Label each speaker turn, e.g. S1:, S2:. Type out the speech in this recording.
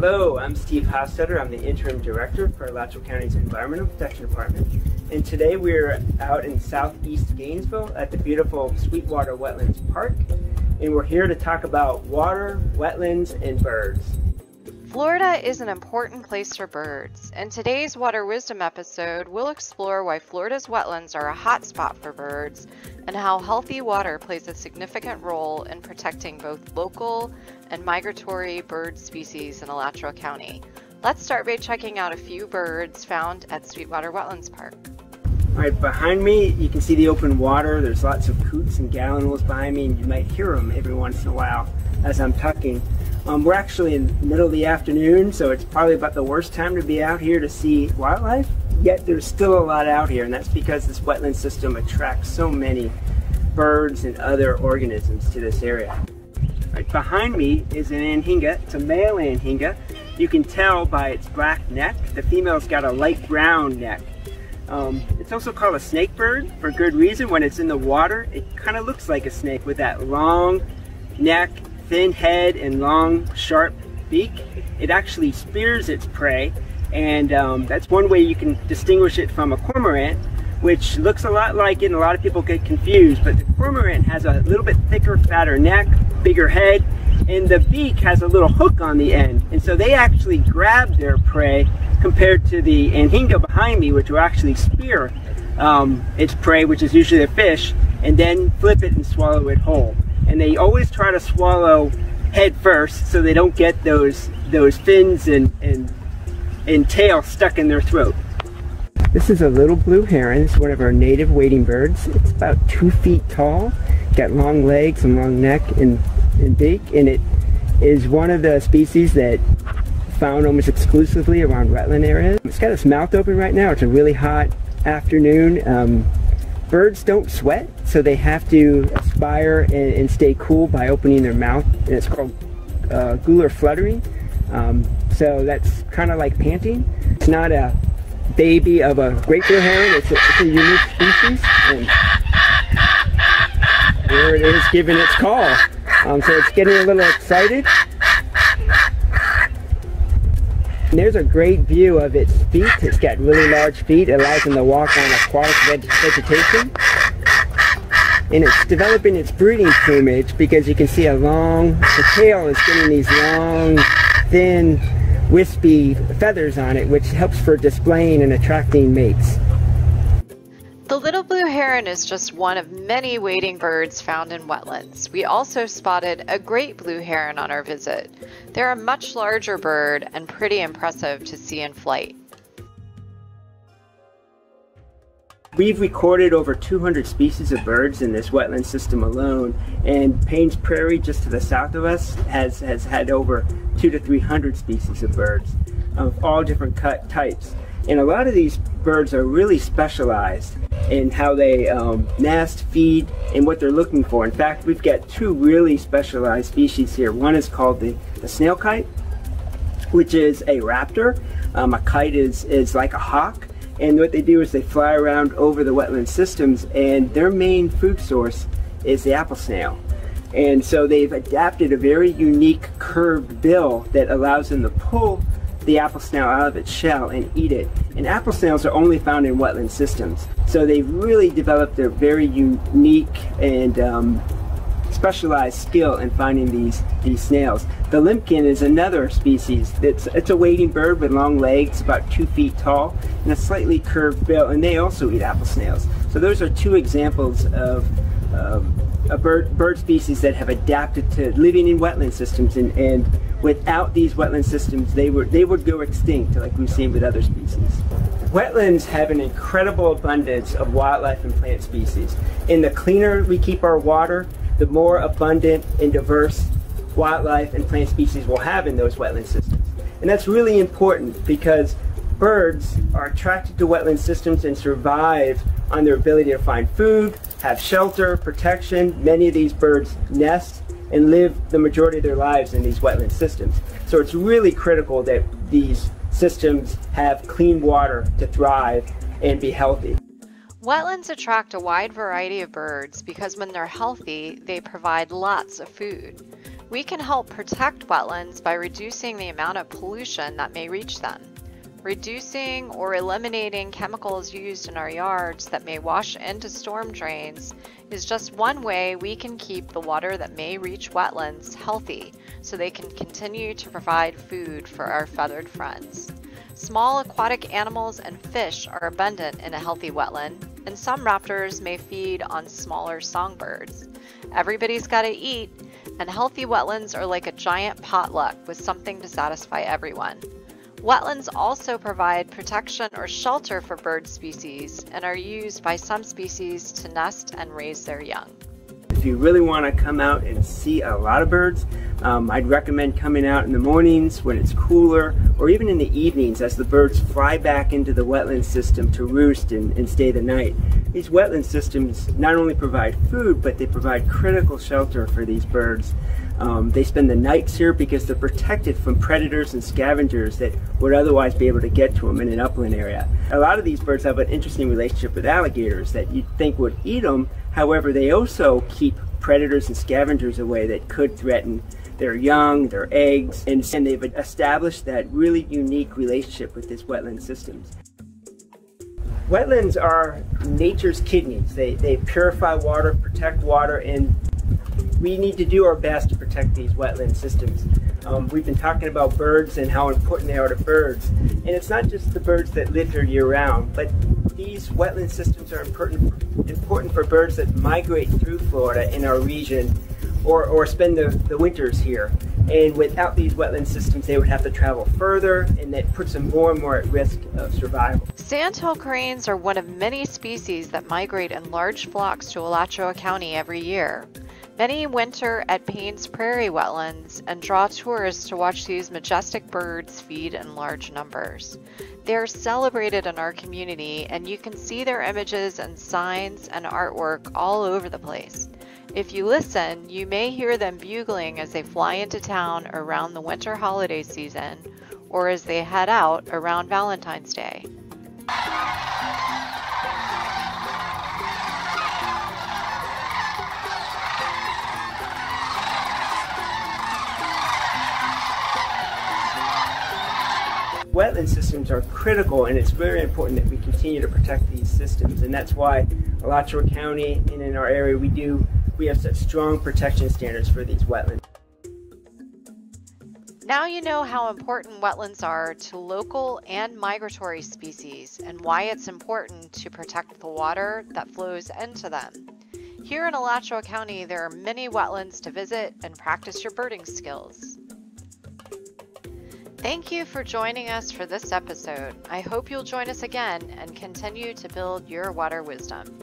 S1: Hello, I'm Steve Hostetter. I'm the Interim Director for Alachua County's Environmental Protection Department. And today we're out in southeast Gainesville at the beautiful Sweetwater Wetlands Park. And we're here to talk about water, wetlands, and birds.
S2: Florida is an important place for birds. In today's Water Wisdom episode, we'll explore why Florida's wetlands are a hotspot for birds and how healthy water plays a significant role in protecting both local and migratory bird species in Alachua County. Let's start by checking out a few birds found at Sweetwater Wetlands Park.
S1: All right, behind me you can see the open water. There's lots of coots and gallinules behind me, and you might hear them every once in a while as I'm tucking. We're actually in the middle of the afternoon, so it's probably about the worst time to be out here to see wildlife, yet there's still a lot out here, and that's because this wetland system attracts so many birds and other organisms to this area. Right behind me is an anhinga. It's a male anhinga. You can tell by its black neck. The female's got a light brown neck. It's also called a snake bird for good reason. When it's in the water, it kind of looks like a snake with that long neck, thin head, and long, sharp beak. It actually spears its prey, and that's one way you can distinguish it from a cormorant, which looks a lot like it, and a lot of people get confused, but the cormorant has a little bit thicker, fatter neck, bigger head, and the beak has a little hook on the end, and so they actually grab their prey compared to the anhinga behind me, which will actually spear its prey, which is usually a fish, and then flip it and swallow it whole. And they always try to swallow head first so they don't get those fins and tail stuck in their throat. This is a little blue heron. It's one of our native wading birds. It's about 2 feet tall, got long legs and long neck and beak, and it is one of the species that found almost exclusively around wetland areas. It's got its mouth open right now. It's a really hot afternoon. Birds don't sweat, so they have to aspire and stay cool by opening their mouth, and it's called gular fluttering. So that's kind of like panting. It's not a baby of a great blue heron. It's a unique species, and there it is giving its call. So it's getting a little excited. And there's a great view of its feet. It's got really large feet. It allows them to walk on aquatic vegetation. And it's developing its breeding plumage because you can see the tail is getting these long, thin, wispy feathers on it, which helps for displaying and attracting mates.
S2: The little blue heron is just one of many wading birds found in wetlands. We also spotted a great blue heron on our visit. They're a much larger bird and pretty impressive to see in flight.
S1: We've recorded over 200 species of birds in this wetland system alone, and Payne's Prairie, just to the south of us, has had over 200 to 300 species of birds of all different types. And a lot of these birds are really specialized in how they nest, feed, and what they're looking for. In fact, we've got 2 really specialized species here. One is called the snail kite, which is a raptor. A kite is like a hawk, and what they do is they fly around over the wetland systems, and their main food source is the apple snail. And so they've adapted a very unique curved bill that allows them to pull the apple snail out of its shell and eat it. And apple snails are only found in wetland systems. So they've really developed a very unique and specialized skill in finding these snails. The limpkin is another species. It's a wading bird with long legs, about 2 feet tall, and a slightly curved bill, and they also eat apple snails. So those are 2 examples of a bird species that have adapted to living in wetland systems, and without these wetland systems they would go extinct, like we've seen with other species. Wetlands have an incredible abundance of wildlife and plant species, and the cleaner we keep our water, the more abundant and diverse wildlife and plant species we'll have in those wetland systems. And that's really important because birds are attracted to wetland systems and survive on their ability to find food, have shelter, protection. Many of these birds nest and live the majority of their lives in these wetland systems. So it's really critical that these systems have clean water to thrive and be healthy.
S2: Wetlands attract a wide variety of birds because when they're healthy, they provide lots of food. We can help protect wetlands by reducing the amount of pollution that may reach them. Reducing or eliminating chemicals used in our yards that may wash into storm drains is just one way we can keep the water that may reach wetlands healthy so they can continue to provide food for our feathered friends. Small aquatic animals and fish are abundant in a healthy wetland, and some raptors may feed on smaller songbirds. Everybody's got to eat, and healthy wetlands are like a giant potluck with something to satisfy everyone. Wetlands also provide protection or shelter for bird species and are used by some species to nest and raise their young.
S1: If you really want to come out and see a lot of birds, I'd recommend coming out in the mornings when it's cooler, or even in the evenings as the birds fly back into the wetland system to roost and stay the night. These wetland systems not only provide food, but they provide critical shelter for these birds. They spend the nights here because they're protected from predators and scavengers that would otherwise be able to get to them in an upland area. A lot of these birds have an interesting relationship with alligators that you'd think would eat them. However, they also keep predators and scavengers away that could threaten their young, their eggs, and they've established that really unique relationship with these wetland systems. Wetlands are nature's kidneys. They purify water, protect water, and we need to do our best to protect these wetland systems. We've been talking about birds and how important they are to birds. And it's not just the birds that live here year-round, but these wetland systems are important for birds that migrate through Florida in our region or spend the winters here. And without these wetland systems, they would have to travel further, and that puts them more and more at risk of survival.
S2: Sandhill cranes are one of many species that migrate in large flocks to Alachua County every year. Many winter at Payne's Prairie wetlands and draw tourists to watch these majestic birds feed in large numbers. They are celebrated in our community, and you can see their images and signs and artwork all over the place. If you listen, you may hear them bugling as they fly into town around the winter holiday season or as they head out around Valentine's Day.
S1: Wetland systems are critical, and it's very important that we continue to protect these systems, and that's why Alachua County and in our area we have such strong protection standards for these wetlands.
S2: Now you know how important wetlands are to local and migratory species and why it's important to protect the water that flows into them. Here in Alachua County, there are many wetlands to visit and practice your birding skills. Thank you for joining us for this episode. I hope you'll join us again and continue to build your water wisdom.